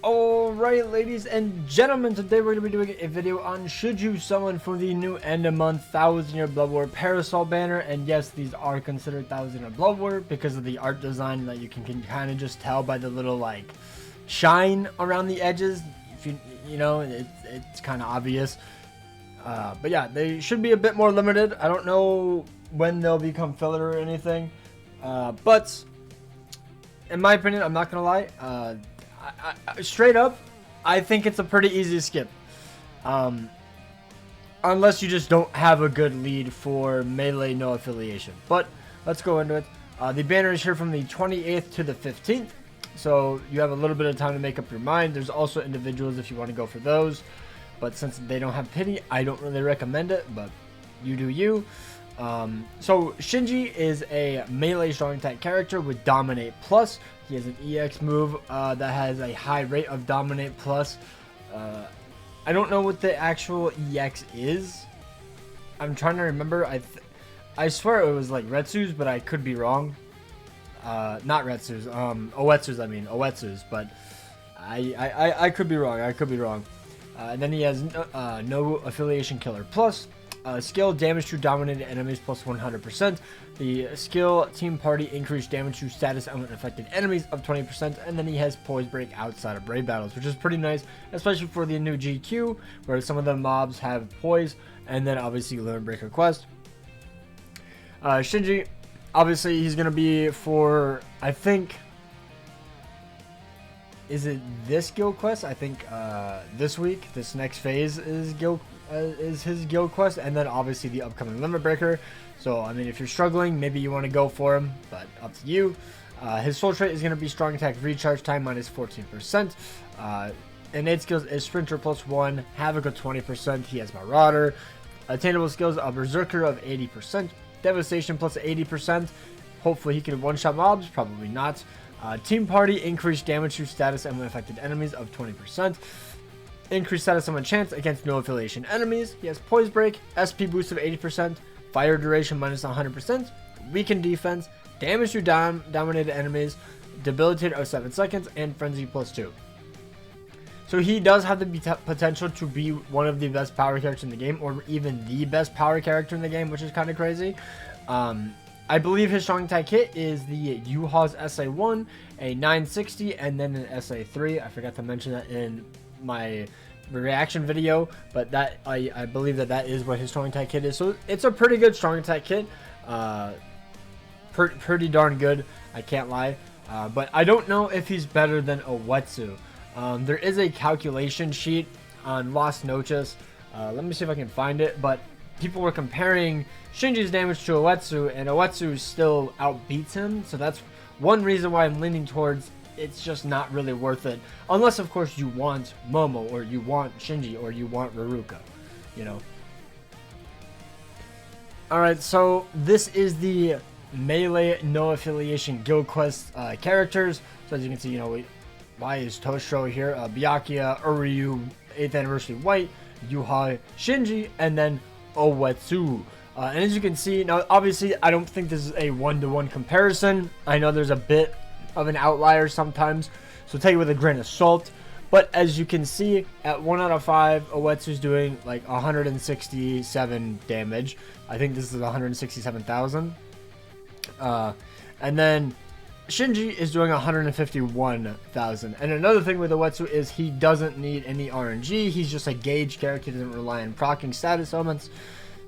Alright, ladies and gentlemen, today we're going to be doing a video on should you summon for the new end of month 1000-year Blood War Parasol banner. And yes, these are considered 1000-year Blood War because of the art design that you can kind of just tell by the little like shine around the edges. If you know, it's kind of obvious. But yeah, they should be a bit more limited. I don't know when they'll become filler or anything. But in my opinion, I'm not going to lie. Straight up, I think it's a pretty easy skip. Unless you just don't have a good lead for melee no affiliation. But let's go into it. The banner is here from the 28th to the 15th. So you have a little bit of time to make up your mind. There's also individuals if you want to go for those. But since they don't have pity, I don't really recommend it. But you do you. So Shinji is a melee strong attack character with Dominate Plus. He has an EX move that has a high rate of Dominate Plus. I don't know what the actual EX is. I'm trying to remember. I swear it was like Retsu's, but I could be wrong. Not Retsu's. Oetsu's. I mean Oetsu's, but I could be wrong. I could be wrong. And then he has no affiliation killer plus. Skill damage to dominated enemies plus 100%. The skill team party increased damage to status element affected enemies of 20%. And then he has poise break outside of brave battles, which is pretty nice, especially for the new GQ where some of the mobs have poise. And then obviously limit breaker quest. Shinji, obviously he's gonna be for, I think, is it this guild quest? I think this week, this next phase is his guild quest, and then obviously the upcoming limit breaker. So I mean, if you're struggling, maybe you want to go for him, but up to you. His soul trait is going to be strong attack recharge time minus 14%. Innate skills is sprinter plus 1, havoc of 20%. He has marauder. Attainable skills of berserker of 80%, devastation plus 80%. Hopefully he can one-shot mobs, probably not. Team party increased damage to status and affected enemies of 20%. Increased status summon chance against no affiliation enemies. He has poise break, SP boost of 80%, fire duration minus 100%, weakened defense, damage to dominated enemies, debilitate of 7 seconds, and frenzy plus 2. So he does have the potential to be one of the best power characters in the game, or even the best power character in the game, which is kind of crazy. I believe his strong attack hit is the Yuha's SA1, a 960, and then an SA3. I forgot to mention that in my reaction video, but that I believe that is what his strong attack hit is. So it's a pretty good strong attack hit. Pretty darn good, I can't lie. But I don't know if he's better than Oetsu. There is a calculation sheet on Lost Noches. Let me see if I can find it, but people were comparing Shinji's damage to Oetsu, and Oetsu still outbeats him. So that's one reason why I'm leaning towards it's just not really worth it. Unless, of course, you want Momo, or you want Shinji, or you want RIRUKA, you know. Alright, so this is the melee no affiliation guild quest characters. So as you can see, you know, why is Toshiro here? Byakuya, Uryu, 8th Anniversary White, Yuha, Shinji, and then Oetsu. And as you can see, now obviously I don't think this is a one-to-one comparison. I know there's a bit of an outlier sometimes, so take it with a grain of salt. But as you can see, at 1 out of 5, Oetsu's doing like 167 damage. I think this is 167,000. And then Shinji is doing 151,000. And another thing with Oetsu is he doesn't need any RNG. He's just a gauge character, doesn't rely on proccing status elements.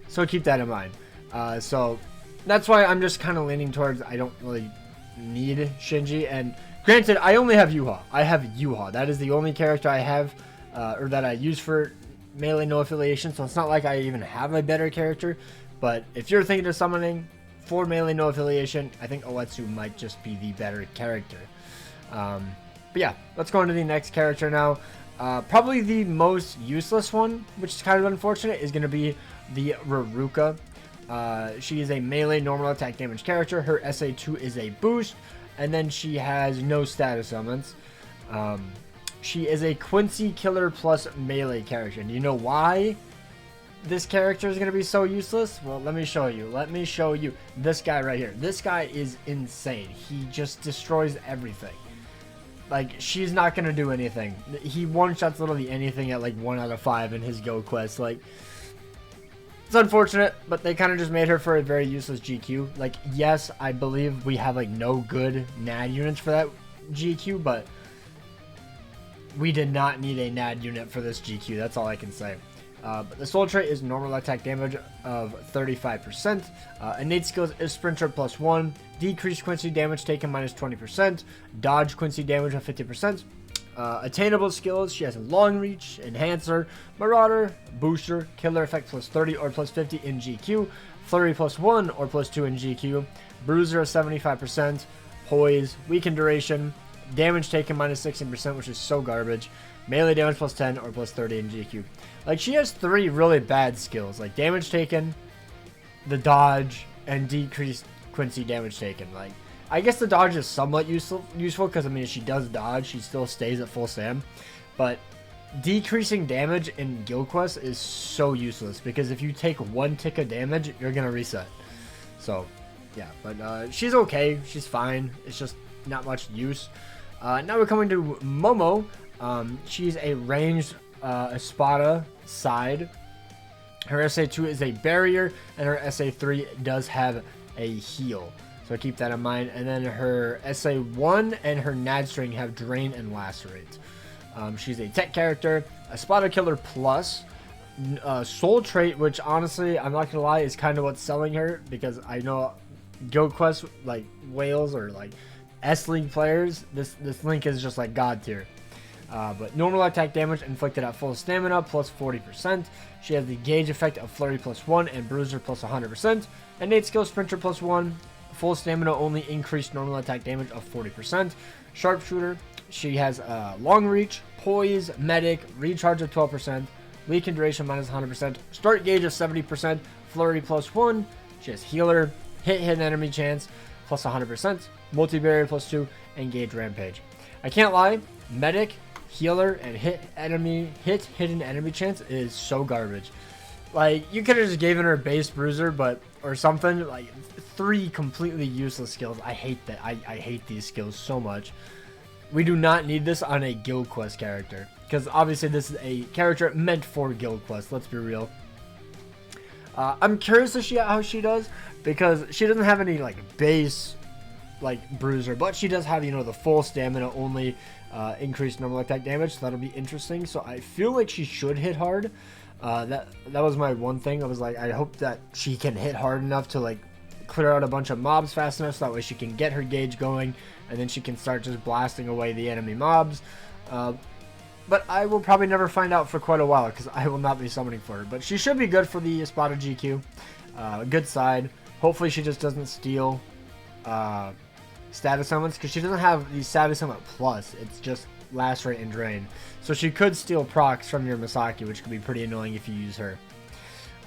So keep that in mind. So that's why I'm just kind of leaning towards I don't really need Shinji. And granted, I only have Yuha. I have Yuha. That is the only character I have, or that I use for melee no affiliation. So it's not like I even have a better character. But if you're thinking of summoning for melee no affiliation, I think Oetsu might just be the better character. But yeah, let's go into the next character now. Probably the most useless one, which is kind of unfortunate, is going to be the RIRUKA. She is a melee normal attack damage character. Her SA2 is a boost, and then she has no status elements. She is a Quincy killer plus melee character. And you know why this character is going to be so useless? Well, let me show you. Let me show you this guy right here. This guy is insane. He just destroys everything. Like, she's not gonna do anything. He one-shots literally anything at like 1 out of 5 in his guild quest. Like, it's unfortunate, but they kind of just made her for a very useless GQ. Like, yes, I believe we have like no good NAD units for that GQ, but we did not need a NAD unit for this GQ. That's all I can say. But the soul trait is normal attack damage of 35%. Innate skills is sprinter +1. Decreased Quincy damage taken -20%. Dodge Quincy damage of 50%. Attainable skills, she has a long reach, enhancer, marauder, booster, killer effect +30 or +50 in GQ, flurry +1 or +2 in GQ, bruiser 75%, poise, weaken duration, damage taken -16%, which is so garbage, melee damage +10 or +30 in GQ. Like, she has 3 really bad skills, like damage taken, the dodge, and decreased Quincy damage taken. Like, I guess the dodge is somewhat useful because, I mean, if she does dodge, she still stays at full stam. But decreasing damage in guild quests is so useless because if you take 1 tick of damage, you're going to reset. So, yeah, but she's okay. She's fine. It's just not much use. Now we're coming to Momo. She's a ranged Espada side. Her SA2 is a barrier, and her SA3 does have a heal. So keep that in mind. And then her SA1 and her NAD string have drain and lacerate. She's a tech character, a Espada killer plus, soul trait, which honestly, I'm not gonna lie, is kind of what's selling her, because I know guild quests like whales or like S-League players, this link is just like god tier. But normal attack damage inflicted at full stamina plus 40%. She has the gauge effect of flurry +1 and bruiser plus 100%. Innate skill sprinter +1. Full stamina only increased normal attack damage of 40%. Sharpshooter. She has long reach, poise, medic, recharge of 12%, weaken duration -100%, start gauge of 70%, flurry +1. She has healer, hit hidden enemy chance plus 100%, multi barrier +2, and gauge rampage. I can't lie, medic, healer, and hit hidden enemy chance is so garbage. Like, you could have just given her base bruiser, or something. Like, 3 completely useless skills. I hate that. I hate these skills so much. We do not need this on a guild quest character, because obviously this is a character meant for guild quests. Let's be real. I'm curious to see how she does, because she doesn't have any like base like bruiser, but she does have, you know, the full stamina only increased normal attack damage, so that'll be interesting. So I feel like she should hit hard. That was my one thing. I was like, I hope that she can hit hard enough to like clear out a bunch of mobs fast enough, so that way she can get her gauge going, and then she can start just blasting away the enemy mobs. But I will probably never find out for quite a while, because I will not be summoning for her. But she should be good for the Espada GQ. Good side. Hopefully she just doesn't steal status summons, because she doesn't have the status summon plus. It's just lacerate and drain. So she could steal procs from your Misaki, which could be pretty annoying if you use her.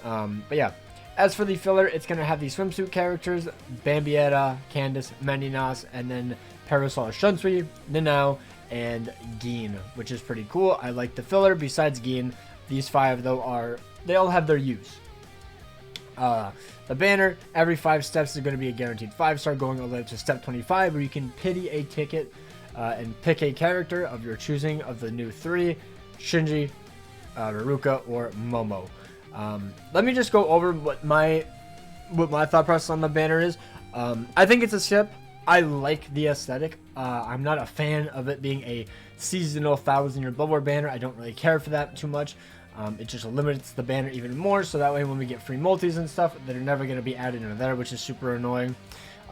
But yeah. As for the filler, it's going to have the swimsuit characters, Bambietta, Candace, Mendinas, and then Parasol, Shunsui, Ninao, and Geen, which is pretty cool. I like the filler. Besides Geen, these 5 though they all have their use. The banner, every 5 steps is going to be a guaranteed 5-star, going all the way up to step 25, where you can pity a ticket and pick a character of your choosing of the new 3, Shinji, RIRUKA, or Momo. Let me just go over what my thought process on the banner is. I think it's a skip. I like the aesthetic. I'm not a fan of it being a seasonal 1000-year Blood War banner. I don't really care for that too much. It just limits the banner even more, so that way when we get free multis and stuff, they're never going to be added into there, which is super annoying.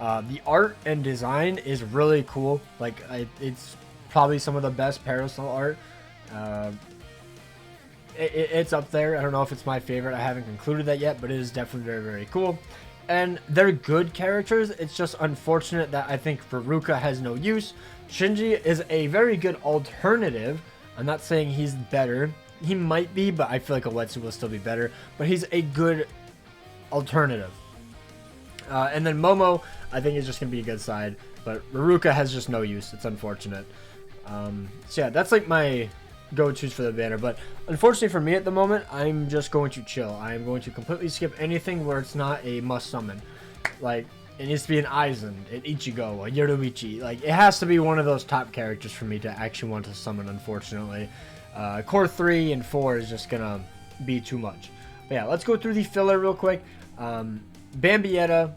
The art and design is really cool. Like, it's probably some of the best Parasol art. It's up there. I don't know if it's my favorite. I haven't concluded that yet, but it is definitely very, very cool. And they're good characters. It's just unfortunate that I think RIRUKA has no use. Shinji is a very good alternative. I'm not saying he's better. He might be, but I feel like Oetsu will still be better. But he's a good alternative. And then Momo, I think, is just going to be a good side. But RIRUKA has just no use. It's unfortunate. So yeah, that's like my go-tos for the banner, but unfortunately for me at the moment, I'm just going to chill. I am going to completely skip anything where it's not a must summon. Like, It needs to be an Aizen, an Ichigo, a Yoruichi. Like, it has to be one of those top characters for me to actually want to summon, unfortunately. Core 3 and 4 is just gonna be too much. But yeah, let's go through the filler real quick. Bambietta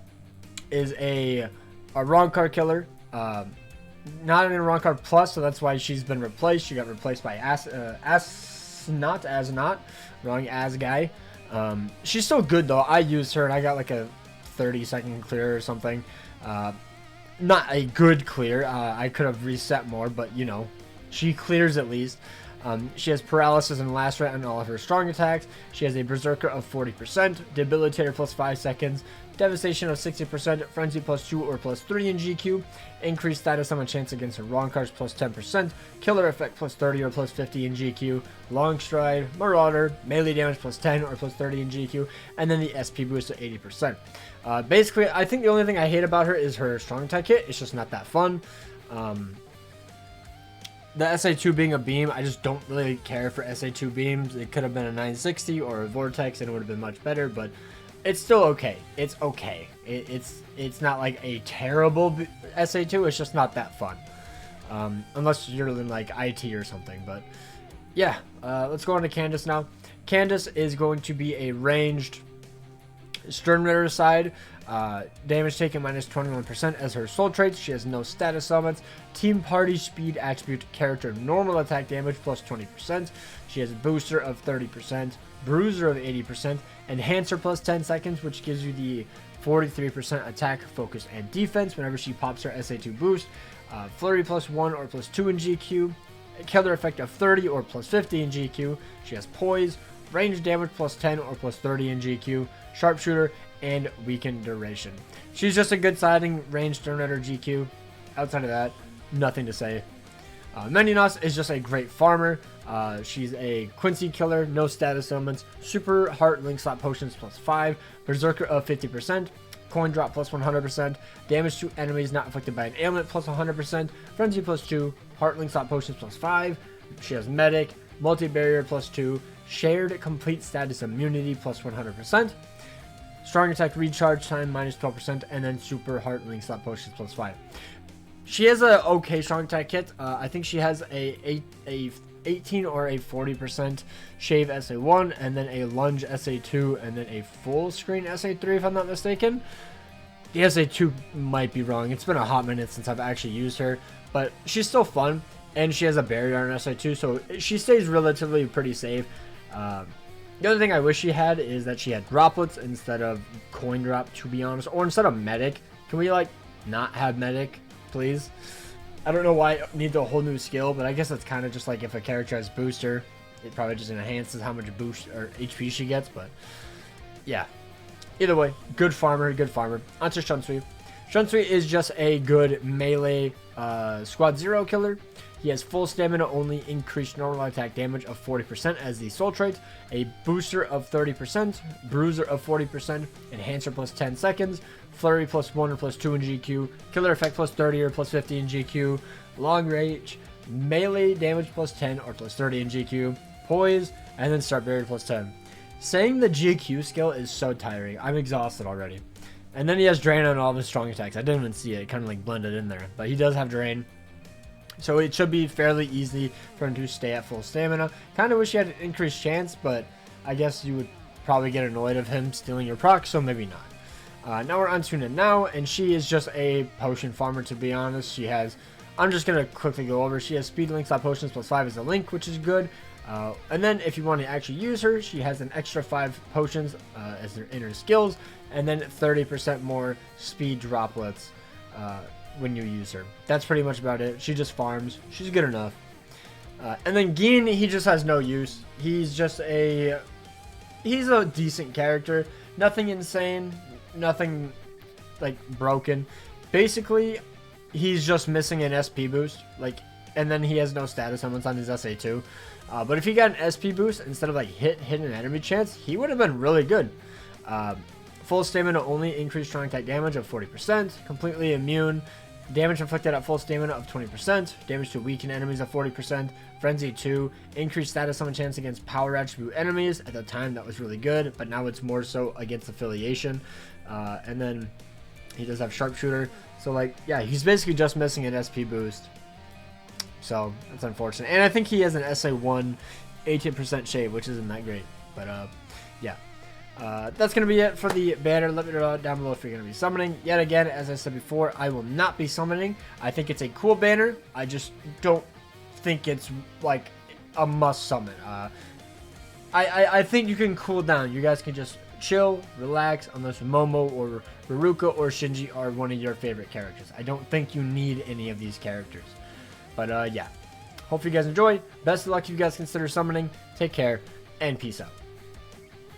is a wrong card killer. Not in a wrong card plus, so that's why she's been replaced. She got replaced by Asnot, wrong as guy. She's so good though. I used her and I got like a 30-second clear or something. Not a good clear. I could have reset more, but you know, she clears at least. She has paralysis and last right on all of her strong attacks. She has a berserker of 40%, debilitator plus 5 seconds, devastation of 60%, frenzy plus 2 or plus 3 in GQ, increased status summon chance against her wrong cards plus 10%, killer effect plus 30 or plus 50 in GQ, long stride, marauder, melee damage plus 10 or plus 30 in GQ, and then the SP boost to 80%. Basically, I think the only thing I hate about her is her strong attack hit. It's just not that fun. The SA2 being a beam, I just don't really care for SA2 beams. It could have been a 960 or a vortex and it would have been much better, but it's still okay. It's okay. It's not like a terrible SA2. It's just not that fun. Unless you're in like IT or something. But yeah, let's go on to Candace now. Candace is going to be a ranged Stern Ritter side. Damage taken minus 21% as her soul traits. She has no status elements. Team party speed attribute character normal attack damage plus 20%. She has a booster of 30%, bruiser of 80%, enhancer plus 10 seconds, which gives you the 43% attack, focus, and defense whenever she pops her SA2 boost. Flurry plus 1 or plus 2 in GQ. Killer effect of 30 or plus 50 in GQ. She has poise, range damage plus 10 or plus 30 in GQ, sharpshooter, and weakened duration. She's just a good siding range Stern Ritter GQ. Outside of that, nothing to say. Menunos is just a great farmer. She's a Quincy killer, no status elements, super heart link slot potions plus 5, berserker of 50%, coin drop plus 100%, damage to enemies not afflicted by an ailment plus 100%, frenzy plus 2, heart link slot potions plus 5. She has medic, multi-barrier plus 2, shared complete status immunity plus 100%. Strong attack recharge time minus 12%, and then super heart link slot potions plus 5. She has a okay strong attack kit. I think she has a 18 or a 40% shave SA1, and then a lunge SA2, and then a full screen SA3 if I'm not mistaken. The SA2 might be wrong. It's been a hot minute since I've actually used her, but she's still fun, and she has a barrier on SA2, so she stays relatively pretty safe. The other thing I wish she had is that she had droplets instead of coin drop, to be honest, or instead of medic. Can we like not have medic, please? I don't know why it needs a whole new skill, but I guess it's kind of just like if a character has booster, it probably just enhances how much boost or HP she gets. But yeah, either way, good farmer, good farmer. Onto Shunsui. Shunsui is just a good melee squad 0 killer. He has full stamina only, increased normal attack damage of 40% as the soul trait, a booster of 30%, bruiser of 40%, enhancer plus 10 seconds, flurry plus 1 or plus 2 in GQ, killer effect plus 30 or plus 50 in GQ, long range, melee damage plus 10 or plus 30 in GQ, poise, and then start barrier plus 10. Saying the GQ skill is so tiring. I'm exhausted already. And then he has drain on all of his strong attacks. I didn't even see it. It kind of like blended in there. But he does have drain. So it should be fairly easy for him to stay at full stamina. Kind of wish he had an increased chance, but I guess you would probably get annoyed of him stealing your proc, so maybe not. Now we're on Tuna now, and she is just a potion farmer, to be honest. She has, I'm just going to quickly go over, she has speed link slot potions plus 5 as a link, which is good. And then if you want to actually use her, she has an extra 5 potions as their inner skills, and then 30% more speed droplets when you use her. That's pretty much about it. She just farms. She's good enough. And then Gin, he just has no use. He's a decent character. Nothing insane. Nothing like broken. Basically, he's just missing an SP boost. And then he has no status summons on his SA2. But if he got an SP boost instead of like hit an enemy chance, he would have been really good. Full stamina only, increased strong attack damage of 40%, completely immune, damage inflicted at full stamina of 20%, damage to weakened enemies of 40%, frenzy 2, increased status summon chance against power attribute enemies. At the time that was really good, but now it's more so against affiliation. And then He does have Sharpshooter. So, like, yeah, he's basically just missing an SP boost. So, that's unfortunate. And I think he has an SA1 18% shade, which isn't that great. But, yeah. That's going to be it for the banner. Let me know down below if you're going to be summoning. Yet again, as I said before, I will not be summoning. I think it's a cool banner. I just don't think it's, like, a must summon. I think you can cool down. You guys can just chill, relax, unless Momo or RIRUKA or Shinji are one of your favorite characters. I don't think you need any of these characters. But, yeah. Hope you guys enjoy. Best of luck if you guys consider summoning. Take care, and peace out.